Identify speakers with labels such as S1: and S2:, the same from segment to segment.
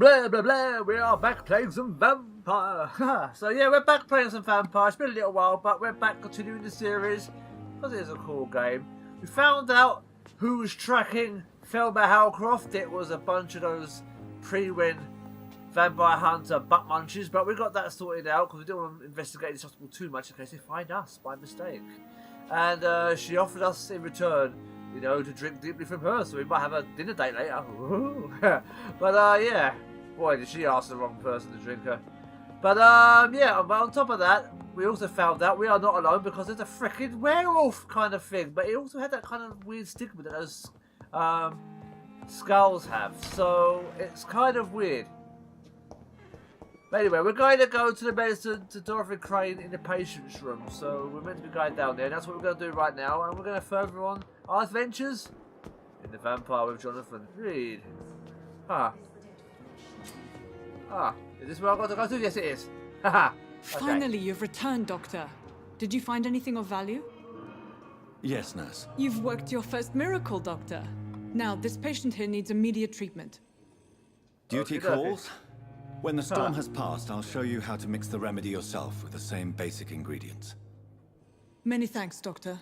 S1: blah, blah, blah. We are back playing some Vampyr. So yeah, we're back playing some Vampyr. It's been a little while, but we're back continuing the series because it is a cool game. We found out who was tracking Thelma Howcroft. It was a bunch of those pre-win vampire hunter butt munches, but we got that sorted out because we didn't want to investigate this hospital too much in case they find us by mistake. And she offered us in return, you know, to drink deeply from her, so we might have a dinner date later. But yeah, boy, did she ask the wrong person to drink her. But yeah, but on top of that, we also found out we are not alone because there's a freaking werewolf kind of thing, but it also had that kind of weird stigma that those skulls have, so it's kind of weird. But anyway, we're going to go to the medicine to Dorothy Crane in the patient's room, so we're meant to be going down there, and that's what we're going to do right now, and we're going to further on our adventures in the Vampyr with Jonathan. Reid. Is this where I've got to go to? Yes, it is. Haha.
S2: Finally, you've returned, Doctor. Did you find anything of value?
S3: Yes, nurse.
S2: You've worked your first miracle, Doctor. Now, this patient here needs immediate treatment.
S3: Duty calls. When the storm has passed, I'll show you how to mix the remedy yourself with the same basic ingredients.
S2: Many thanks, Doctor.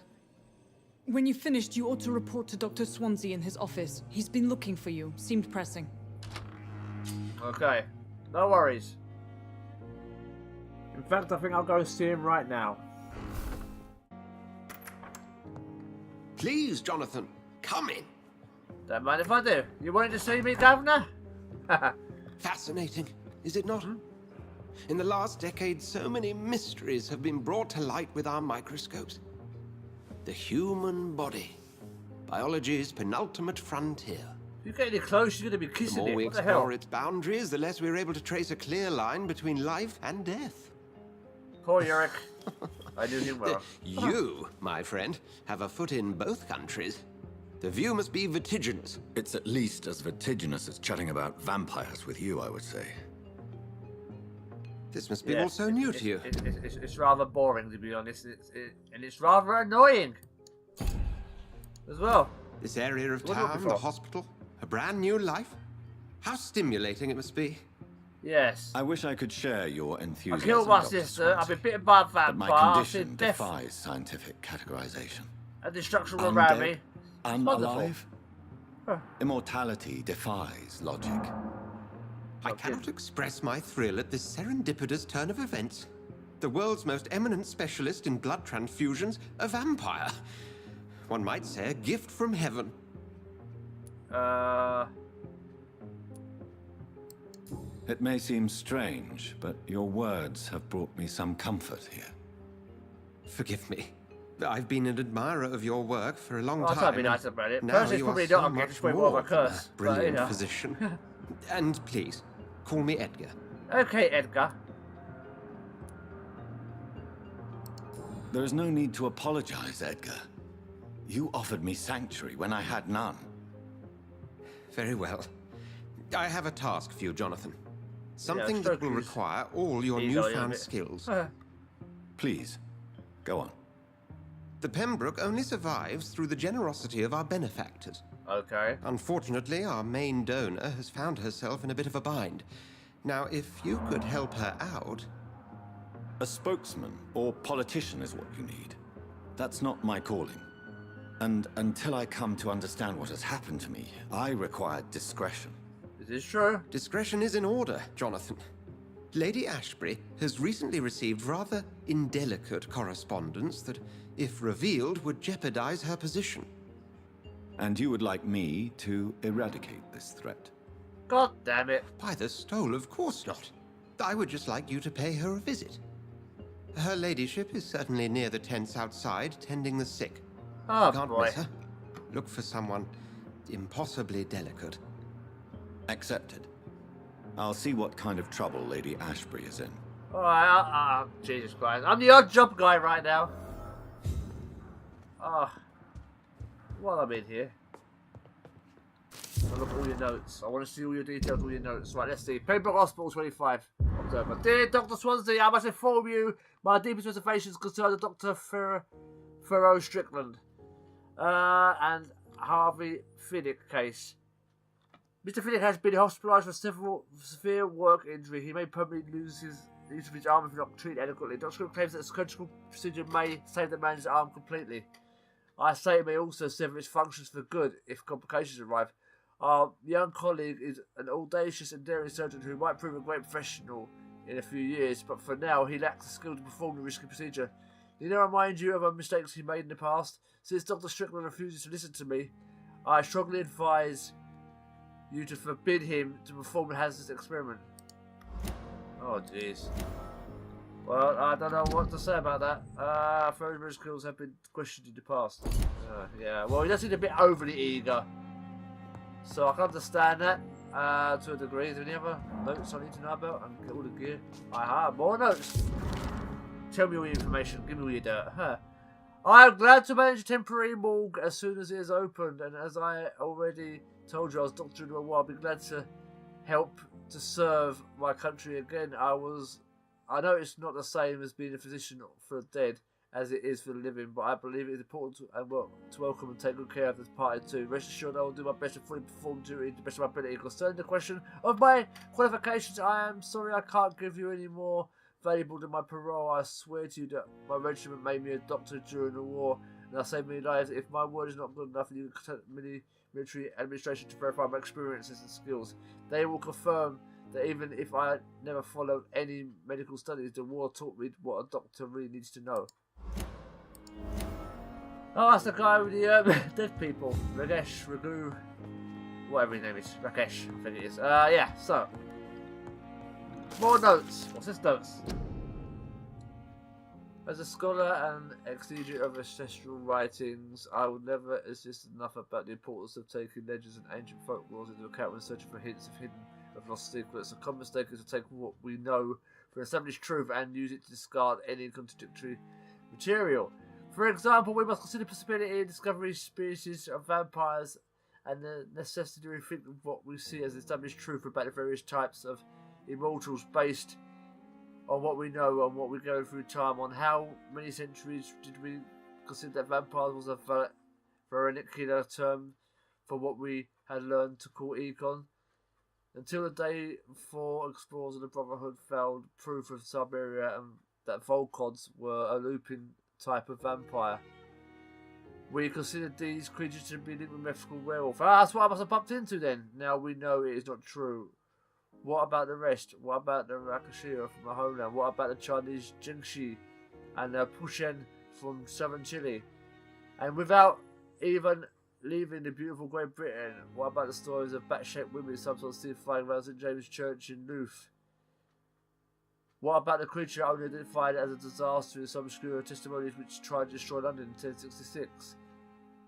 S2: When you've finished, you ought to report to Dr. Swansea in his office. He's been looking for you. Seemed pressing.
S1: Okay. No worries. In fact, I think I'll go see him right now.
S4: Please, Jonathan, come in.
S1: Don't mind if I do. You wanted to see me, Governor?
S4: Fascinating, is it not? In the last decade, so many mysteries have been brought to light with our microscopes. The human body, biology's penultimate frontier.
S1: If you get any close, you're going to be
S4: The
S1: kissing
S4: more
S1: it.
S4: we
S1: What the hell?
S4: explore its boundaries, the less we're able to trace a clear line between life and death.
S1: Poor Yorick. I knew him well.
S4: You, my friend, have a foot in both countries. The view must be vertiginous.
S3: It's at least as vertiginous as chatting about vampires with you, I would say.
S4: This must be all so new to you.
S1: It's rather boring, to be honest. And it's rather annoying as well.
S4: This area of
S1: What are you looking
S4: town, the
S1: for?
S4: hospital, a brand new life. How stimulating it must be.
S1: Yes.
S3: I wish I could share your
S1: I
S3: enthusiasm,
S1: killed my
S3: Dr.
S1: sister. I've
S3: Swansea,
S1: been bitten by a
S3: but my
S1: vampire. I've
S3: condition
S1: seen death
S3: defies scientific categorization.
S1: and destruction all around me.
S3: Undead,
S1: wonderful.
S3: unalive. Immortality defies logic.
S4: I cannot express my thrill at this serendipitous turn of events. The world's most eminent specialist in blood transfusions, a vampire. One might say a gift from heaven.
S3: It may seem strange, but your words have brought me some comfort here.
S4: Forgive me. I've been an admirer of your work for a long
S1: I
S4: time.
S1: thought I'd be nice about it.
S4: Now
S1: Personally, it's
S4: you
S1: probably
S4: are so
S1: not. I'm
S4: much
S1: just way more of a
S4: more than
S1: curse. But,
S4: brilliant
S1: you know.
S4: physician. And please, call me Edgar.
S1: Okay, Edgar.
S3: There is no need to apologize, Edgar. You offered me sanctuary when I had none.
S4: Very well. I have a task for you, Jonathan. Something
S1: so
S4: that will
S1: please.
S4: require all your
S1: Here you go,
S4: newfound
S1: yeah,
S4: skills.
S3: Please, go on.
S4: The Pembroke only survives through the generosity of our benefactors.
S1: Okay.
S4: Unfortunately, our main donor has found herself in a bit of a bind. Now, if you could help her out...
S3: A spokesman or politician is what you need. That's not my calling. And until I come to understand what has happened to me, I require discretion.
S1: Is this true?
S4: Discretion is in order, Jonathan. Lady Ashbury has recently received rather indelicate correspondence that, if revealed, would jeopardize her position.
S3: And you would like me to eradicate this threat?
S1: God damn it.
S4: By the stole, of course not. I would just like you to pay her a visit. Her ladyship is certainly near the tents outside, tending the sick.
S1: Oh,
S4: Can't
S1: boy.
S4: miss her. Look for someone impossibly delicate.
S3: Accepted. I'll see what kind of trouble Lady Ashbury is in.
S1: Alright, Jesus Christ. I'm the odd job guy right now. While I'm in here. I'll look at all your notes. I want to see all your details, all your notes. Right, let's see. Pembroke Hospital, 25 October. Dear Dr. Swansea, I must inform you my deepest reservations concern Dr. Farrow Strickland and Harvey Fiddick case. Mr. Finnick has been hospitalised for several severe work injury. He may permanently lose his use of his arm if not treated adequately. Dr. Scribb claims that the surgical procedure may save the man's arm completely. I say it may also sever its functions for good if complications arrive. Our young colleague is an audacious and daring surgeon who might prove a great professional in a few years, but for now he lacks the skill to perform the risky procedure. Need I remind you of the mistakes he made in the past? Since Dr. Strickland refuses to listen to me, I strongly advise you to forbid him to perform the hazardous experiment. Oh, jeez. Well, I don't know what to say about that. Further skills have been questioned in the past. Yeah, well, he does seem a bit overly eager. So I can understand that to a degree. Is there any other notes I need to know about? And get all the gear. Aha, more notes. Tell me all your information. Give me all your dirt. Huh. I am glad to manage a temporary morgue as soon as it is opened. And as I already told you, I was doctor in a while. I'll be glad to help to serve my country again. I know it's not the same as being a physician for the dead as it is for the living, but I believe it is important to welcome and take good care of this party too. Rest assured I will do my best to fully perform duty to the best of my ability. Concerning the question of my qualifications, I am sorry I can't give you any more valuable than my parole. I swear to you that my regiment made me a doctor during the war, and I saved many lives. If my word is not good enough, you can contact the military administration to verify my experiences and skills. They will confirm that even if I never followed any medical studies, the war taught me what a doctor really needs to know. Oh, that's the guy with the dead people. Ragu, whatever his name is. Rakesh, I think it is. Yeah, so. More notes. What's this notes? As a scholar and exegete of ancestral writings, I would never insist enough about the importance of taking legends and ancient folklore into account when searching for hints of hidden of lost secrets. A common mistake is to take what we know for established truth and use it to discard any contradictory material. For example, we must consider the possibility of discovering species of vampires and the necessity to rethink of what we see as established truth about the various types of immortals based on what we know and what we go through time. On how many centuries did we consider that vampires was a vernacular term for what we had learned to call econ? Until the day 4 explorers of the Brotherhood found proof of Siberia and that Volkods were a looping type of vampire. We considered these creatures to be linked with mythical werewolf. That's what I must have bumped into then. Now we know it is not true. What about the rest? What about the Rakashira from my homeland? What about the Chinese Jingxi and the Pushen from southern Chile? And without even leaving the beautiful Great Britain, what about the stories of bat-shaped women sometimes seen flying around St James Church in Louth? What about the creature only identified as a disaster in some obscure testimonies which tried to destroy London in 1066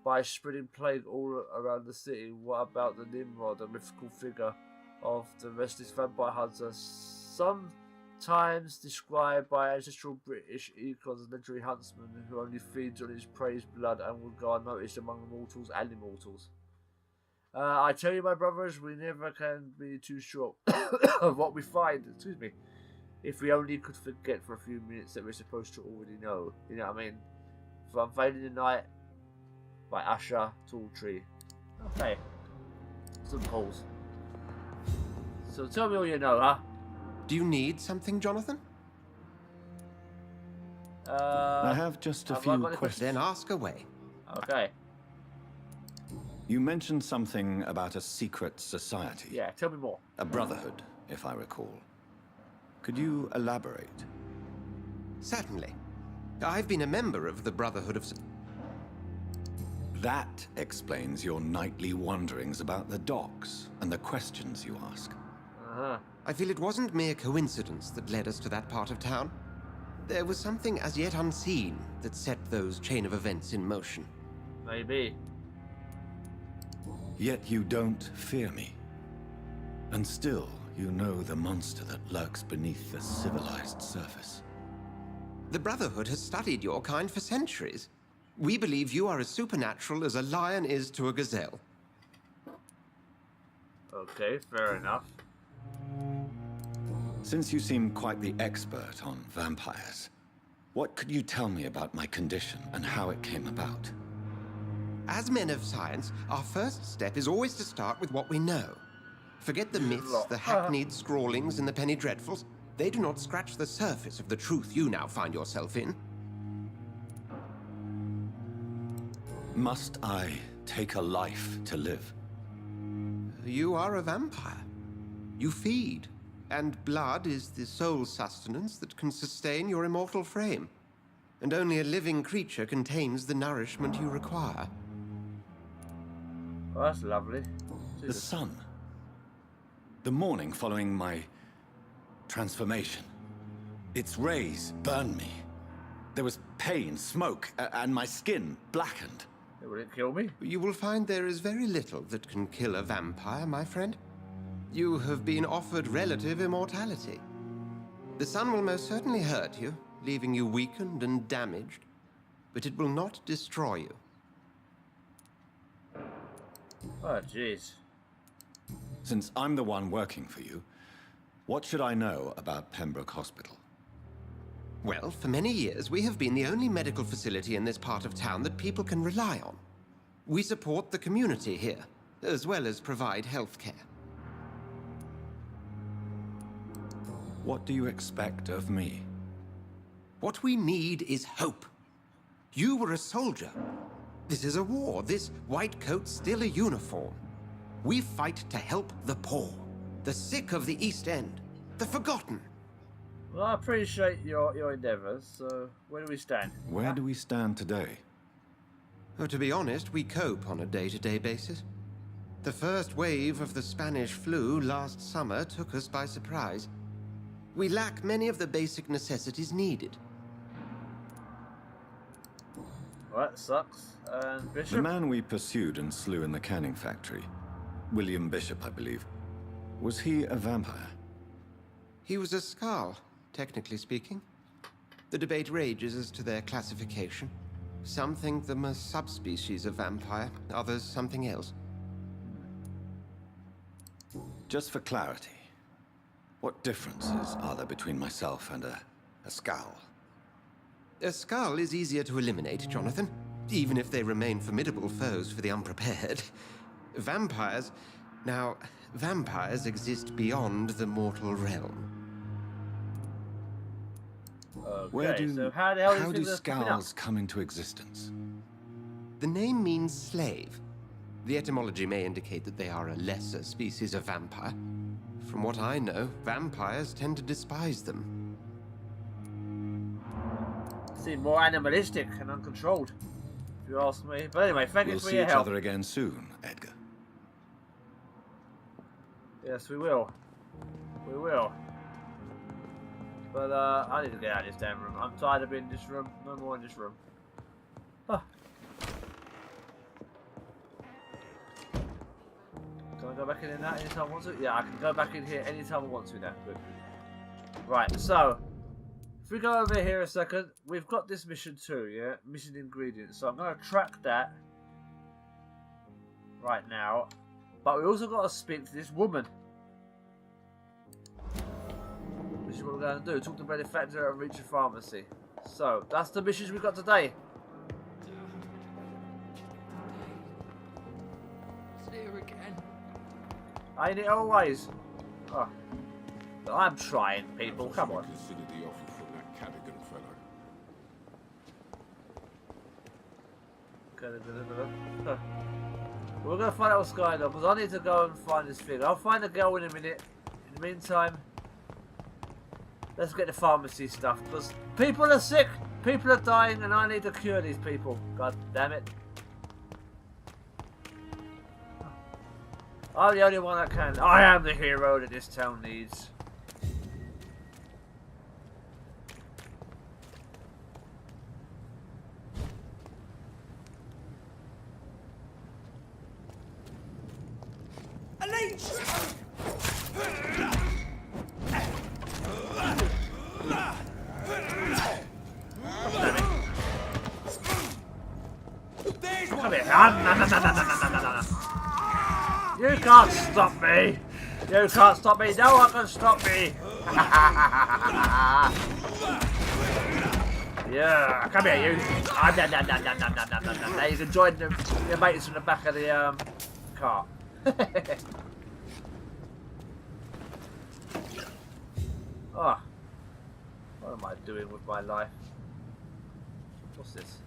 S1: by spreading plague all around the city? What about the Nimrod, a mythical figure of the restless vampire hunter, sometimes described by ancestral British econs as legendary huntsman who only feeds on his prey's blood and will go unnoticed among mortals and immortals? I tell you, my brothers, we never can be too sure of what we find. Excuse me. If we only could forget for a few minutes that we're supposed to already know. You know what I mean? From Fading the Night by Usher Talltree. Okay. Some polls. So tell me all you know, huh?
S4: Do you need something, Jonathan?
S3: I have just a few questions.
S4: Then ask away.
S1: Okay.
S3: You mentioned something about a secret society.
S1: Yeah, tell me more.
S3: A brotherhood, if I recall. Could you elaborate?
S4: Certainly. I've been a member of the Brotherhood of...
S3: That explains your nightly wanderings about the docks and the questions you ask.
S4: I feel it wasn't mere coincidence that led us to that part of town. There was something as yet unseen that set those chain of events in motion.
S1: Maybe.
S3: Yet you don't fear me. And still, you know the monster that lurks beneath the civilized surface.
S4: The Brotherhood has studied your kind for centuries. We believe you are as supernatural as a lion is to a gazelle.
S1: Okay, fair enough.
S3: Since you seem quite the expert on vampires, what could you tell me about my condition and how it came about?
S4: As men of science, our first step is always to start with what we know. Forget the myths, the hackneyed scrawlings, and the penny dreadfuls. They do not scratch the surface of the truth you now find yourself in.
S3: Must I take a life to live?
S4: You are a vampire. You feed, and blood is the sole sustenance that can sustain your immortal frame. And only a living creature contains the nourishment you require.
S1: Oh, that's lovely.
S3: The sun. The morning following my transformation. Its rays burned me. There was pain, smoke, and my skin blackened.
S1: It wouldn't kill me.
S4: You will find there is very little that can kill a vampire, my friend. You have been offered relative immortality. The sun will most certainly hurt you, leaving you weakened and damaged, but it will not destroy you.
S1: Oh, jeez.
S3: Since I'm the one working for you, what should I know about Pembroke Hospital?
S4: Well, for many years, we have been the only medical facility in this part of town that people can rely on. We support the community here, as well as provide health care.
S3: What do you expect of me?
S4: What we need is hope. You were a soldier. This is a war. This white coat's still a uniform. We fight to help the poor, the sick of the East End, the forgotten.
S1: Well, I appreciate your endeavours, so where do we stand?
S3: Where do we stand today?
S4: Oh, to be honest, we cope on a day-to-day basis. The first wave of the Spanish flu last summer took us by surprise. We lack many of the basic necessities needed.
S1: Well, that sucks. And Bishop?
S3: The man we pursued and slew in the canning factory, William Bishop, I believe, was he a vampire?
S4: He was a Skald, technically speaking. The debate rages as to their classification. Some think them a subspecies of vampire, others something else.
S3: Just for clarity, what differences are there between myself and a Skald?
S4: A Skald is easier to eliminate, Jonathan, even if they remain formidable foes for the unprepared. Vampires... Now, vampires exist beyond the mortal realm.
S1: Okay, so how the hell
S3: how do
S1: this coming up?
S3: Skalds come into existence?
S4: The name means slave. The etymology may indicate that they are a lesser species of vampire. From what I know, vampires tend to despise them.
S1: Seem more animalistic and uncontrolled, if you ask me. But anyway, thank you
S3: We'll
S1: for
S3: see
S1: your
S3: each
S1: help.
S3: other again soon, Edgar.
S1: Yes, we will. We will. But I need to get out of this damn room. I'm tired of being in this room. No more in this room. Ah. Can I go back in that anytime I want to? Yeah, I can go back in here anytime I want to now. Good. Right, so if we go over here a second, we've got this mission too, yeah? Mission ingredients. So I'm going to track that right now. But we also got to speak to this woman. This is what we're going to do. Talk to the manufacturer and reach a pharmacy. So, that's the missions we got today.
S5: It's here again.
S1: Ain't it always? Oh. But I'm trying, people. Come on.
S6: Consider the offer from that Cadigan fellow.
S1: Huh. We're going to find out what's going on, because I need to go and find this thing. I'll find the girl in a minute. In the meantime, let's get the pharmacy stuff, because people are sick, people are dying, and I need to cure these people. God damn it. I'm the only one that can. I am the hero that this town needs. Come here. No. You can't stop me. You can't stop me. No one can stop me. Yeah, come here, you. Now you can join your mates in the back of the car. Ah, what am I doing with my life? What's this?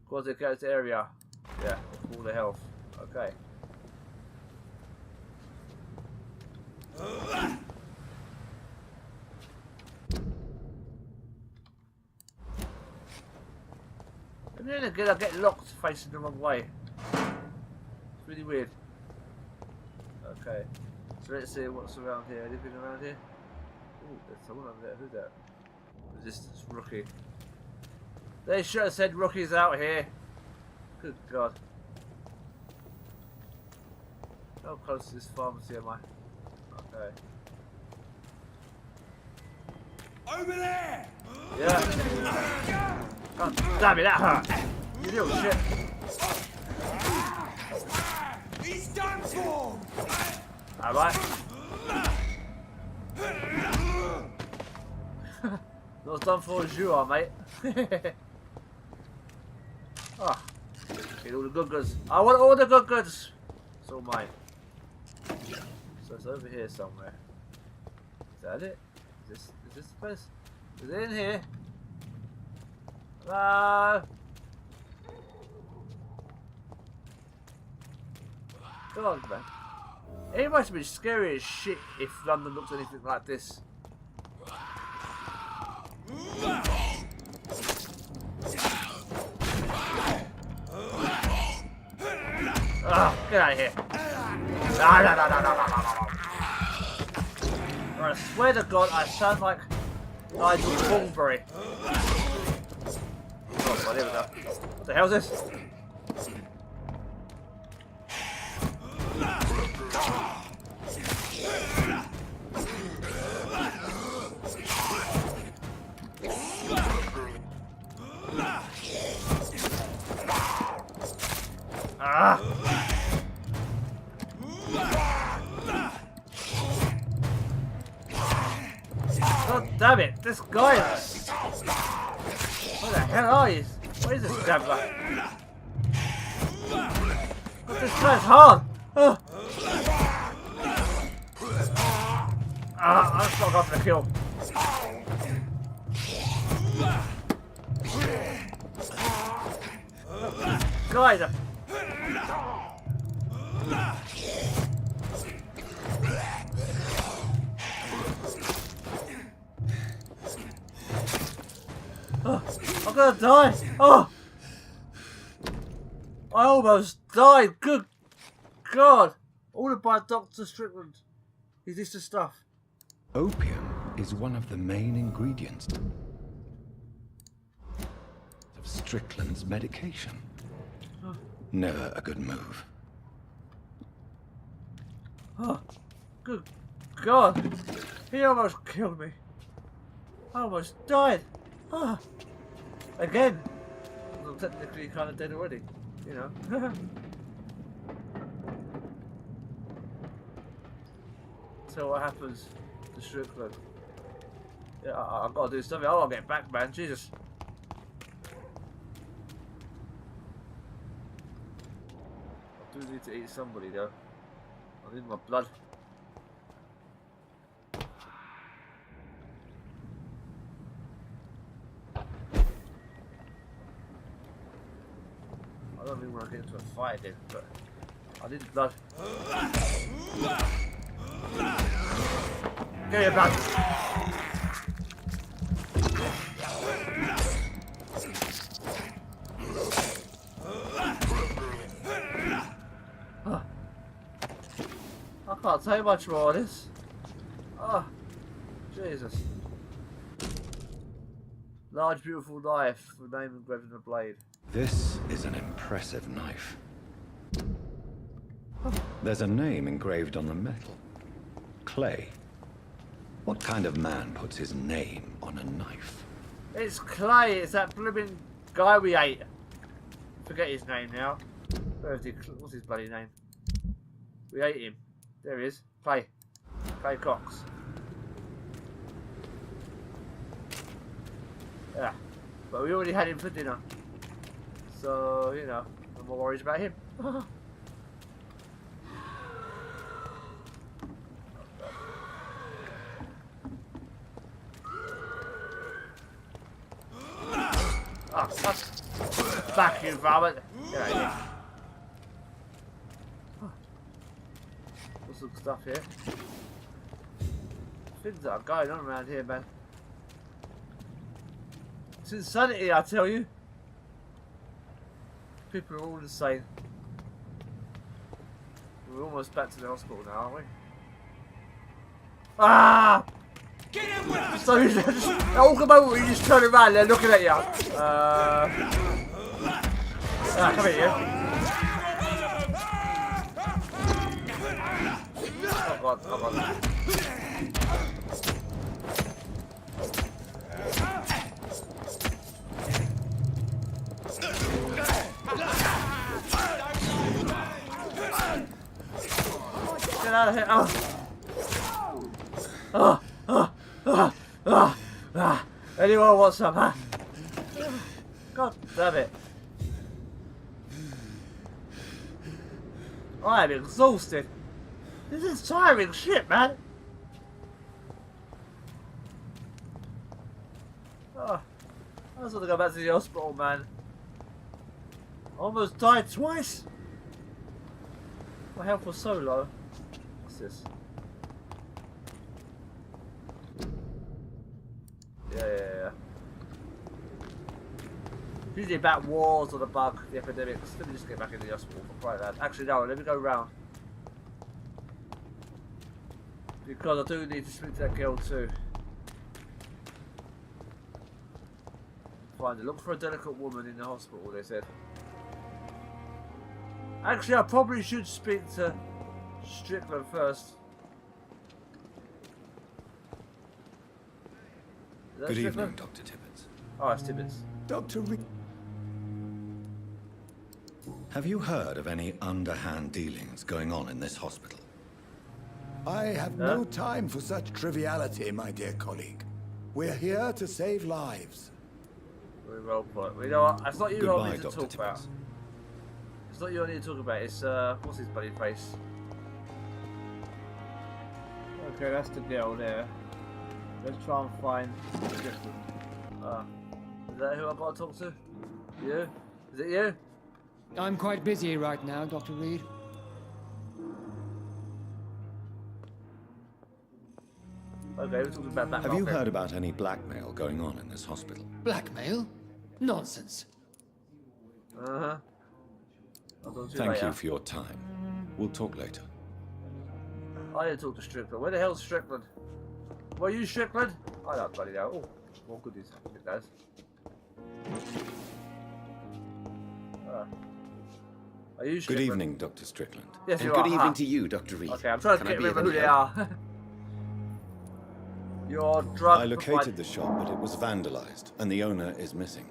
S1: Quasi character area. Yeah, all the health. Okay. And then again, I get locked facing the wrong way. It's really weird. Okay, so let's see what's around here. Anything around here? Oh, there's someone over there. Who's that? Resistance rookie. They should have said rookies out here. Good God. How close to this pharmacy am I? Okay.
S5: Over there!
S1: Yeah. God damn it, that hurt. You little shit.
S5: He's done for!
S1: Alright. Not as done for as you are, mate. Ah. Get all the good goods. I want all the good goods. It's all mine. So it's over here somewhere. Is that it? Is this the place? Is it in here? Hello? Come on, man. It must be scary as shit if London looks anything like this. Ah, get out of here. I swear to God, I sound like Nigel Thornberry. Oh, well, here we go. What the hell is this? Ah! God damn it! This guy is... What the hell are you? What is this gambler? God, this guy's hard! Oh. I'm not going for the kill. Guys, oh, I'm gonna die! Oh! I almost died! Good God! Ordered by Dr. Strickland. Is this the stuff?
S3: Opium is one of the main ingredients of Strickland's medication. Never a good move.
S1: Oh, good God! He almost killed me. I almost died. Ah, again. I'm technically kind of dead already, you know. So what happens to Strickland? Yeah, I've got to do something. I gotta get back, man. Jesus. I do need to eat somebody though. I need my blood. I don't really want to get into a fight again, but I need blood. Get your blood. I can't take much more of this. Oh, Jesus. Large, beautiful knife with name engraved in the blade.
S3: This is an impressive knife. There's a name engraved on the metal. Clay. What kind of man puts his name on a knife?
S1: It's Clay. It's that blooming guy we ate. Forget his name now. What's his bloody name? We ate him. There he is. Clay. Clay Cox. Yeah. But we already had him for dinner. So, you know, no more worries about him. Back, you varmint. Yeah. What's some stuff here? Things that are going on around here, man. It's insanity, I tell you. People are all insane. We're almost back to the hospital now, aren't we? Ah!
S5: Get him with
S1: So you just all come over, you just turn around, they're looking at you. Come here, you. Oh god, oh god. Get out of here. Anyone want some, huh? God damn it. I'm exhausted. This is tiring shit, man. I just want to go back to the hospital, man. Almost died twice. My health was so low. What's this? Yeah. Usually about wars or the bug, the epidemics. Let me just get back into the hospital for crying out loud. Actually, no, let me go round. Because I do need to speak to that girl too. Find it. Look for a delicate woman in the hospital, they said. Actually, I probably should speak to Strickland first.
S3: Good evening, Dr. Tibbets.
S1: Oh, it's Tibbets.
S3: Dr. Reid. Have you heard of any underhand dealings going on in this hospital?
S7: I have no time for such triviality, my dear colleague. We're here to save lives.
S1: Very well put. You know what? It's not you I need to
S3: Dr.
S1: talk about.
S3: Tibbets.
S1: It's not you I need to talk about. It's, what's his bloody face? Okay, that's the girl there. Let's try and find Strickland. Is that who I've got to talk to? You? Is it you?
S8: I'm quite busy right now, Dr. Reid.
S1: Okay, we're talking about that.
S3: Have you heard about any blackmail going on in this hospital?
S8: Blackmail? Nonsense.
S1: Uh-huh. I'll talk to you
S3: Thank
S1: later.
S3: you for your time. We'll talk later.
S1: I need to talk to Strickland. Where the hell's Strickland? Were you Strickland? I don't bloody know. Oh, more goodies. It does. Are you
S3: Good
S1: Strickland?
S3: evening, Dr. Strickland.
S1: Yes,
S9: And
S1: you
S9: good
S1: are.
S9: evening to you, Dr. Reid.
S1: Okay, I'm trying to
S9: Can I be of
S1: remember who
S9: any
S1: they
S9: help?
S1: are. Your drug.
S3: I located the shop, but it was vandalized, and the owner is missing.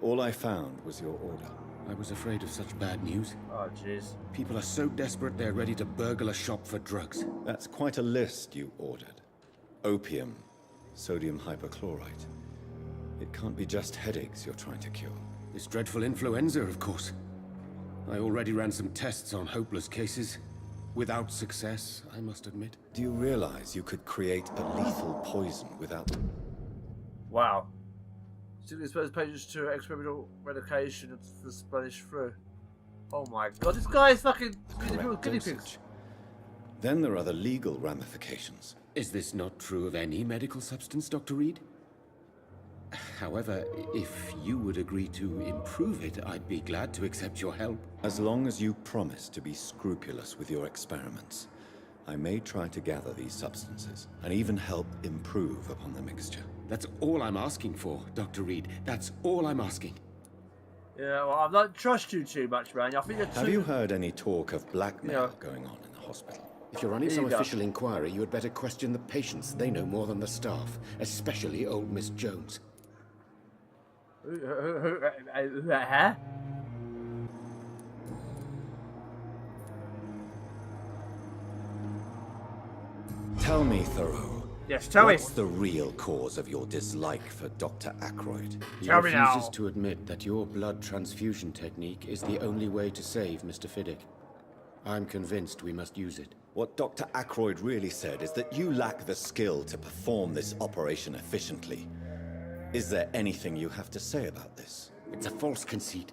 S3: All I found was your order.
S9: I was afraid of such bad news.
S1: Oh, jeez.
S9: People are so desperate they're ready to burgle a shop for drugs.
S3: That's quite a list you ordered. Opium, sodium hypochlorite. It can't be just headaches you're trying to cure.
S9: This dreadful influenza, of course. I already ran some tests on hopeless cases. Without success, I must admit.
S3: Do you realize you could create a lethal poison without...
S1: Wow. Simply expose patients to experimental medication to splanish through. Oh my god, this guy is fucking
S3: correct
S1: guinea
S3: dosage?
S1: pigs.
S3: Then there are the legal ramifications.
S9: Is this not true of any medical substance, Dr. Reid? However, if you would agree to improve it, I'd be glad to accept your help.
S3: As long as you promise to be scrupulous with your experiments, I may try to gather these substances, and even help improve upon the mixture.
S9: That's all I'm asking for, Dr. Reid. That's all I'm asking.
S1: Yeah, well, I don't trust you too much, man. I think you're too...
S3: Have you heard any talk of blackmail
S1: Yeah.
S3: going on in the hospital?
S9: If you're running
S1: Here
S9: some
S1: you go.
S9: official inquiry, you had better question the patients. They know more than the staff, especially old Miss Jones.
S1: Huh?
S3: Tell me, Thoreau.
S1: Yes, tell me.
S3: What's the real cause of your dislike for Dr. Ackroyd?
S9: He
S1: Tell me
S9: refuses
S1: now.
S9: to admit that your blood transfusion technique is the only way to save Mr. Fiddick. I'm convinced we must use it.
S3: What Dr. Ackroyd really said is that you lack the skill to perform this operation efficiently. Is there anything you have to say about this?
S9: It's a false conceit.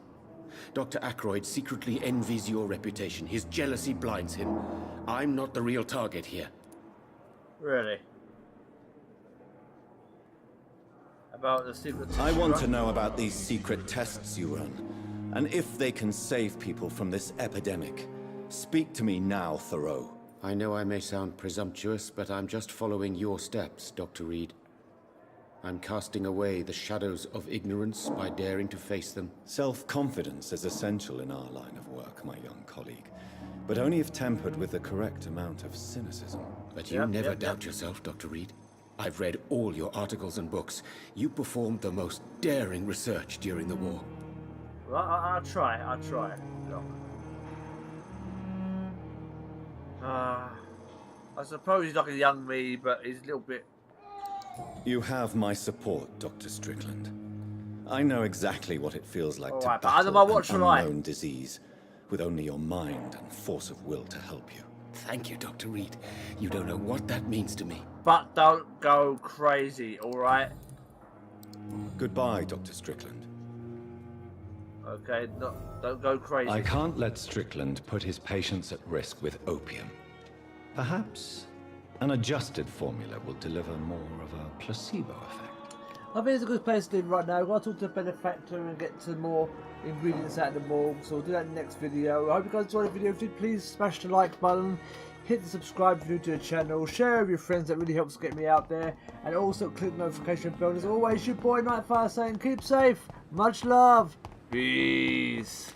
S9: Dr. Ackroyd secretly envies your reputation. His jealousy blinds him. I'm not the real target here.
S1: Really? About the secret...
S3: I want to know about these secret tests you run, and if they can save people from this epidemic. Speak to me now, Thoreau.
S9: I know I may sound presumptuous, but I'm just following your steps, Dr. Reid. I'm casting away the shadows of ignorance by daring to face them.
S3: Self-confidence is essential in our line of work, my young colleague, but only if tempered with the correct amount of cynicism.
S9: But you never doubt yourself, Dr. Reid. I've read all your articles and books. You performed the most daring research during the war.
S1: Well, I'll try. Look. I suppose he's like a young me, but he's a little bit...
S3: You have my support, Dr. Strickland. I know exactly what it feels like to
S1: but I don't know
S3: battle
S1: what
S3: an
S1: should I?
S3: unknown disease, with only your mind and force of will to help you.
S9: Thank you, Dr. Reid. You don't know what that means to me.
S1: But don't go crazy, alright?
S3: Goodbye, Dr. Strickland.
S1: Okay, don't go crazy.
S10: I can't let Strickland put his patients at risk with opium. Perhaps an adjusted formula will deliver more of a placebo effect.
S1: I think it's a good place to live right now. I've got to talk to a benefactor and get some more ingredients out of the morgue, so we'll do that in the next video. I hope you guys enjoyed the video. If you did, please smash the like button, hit the subscribe if you're new to the channel, share with your friends, that really helps get me out there, and also click the notification bell. And as always, your boy Nightfire saying keep safe, much love, peace.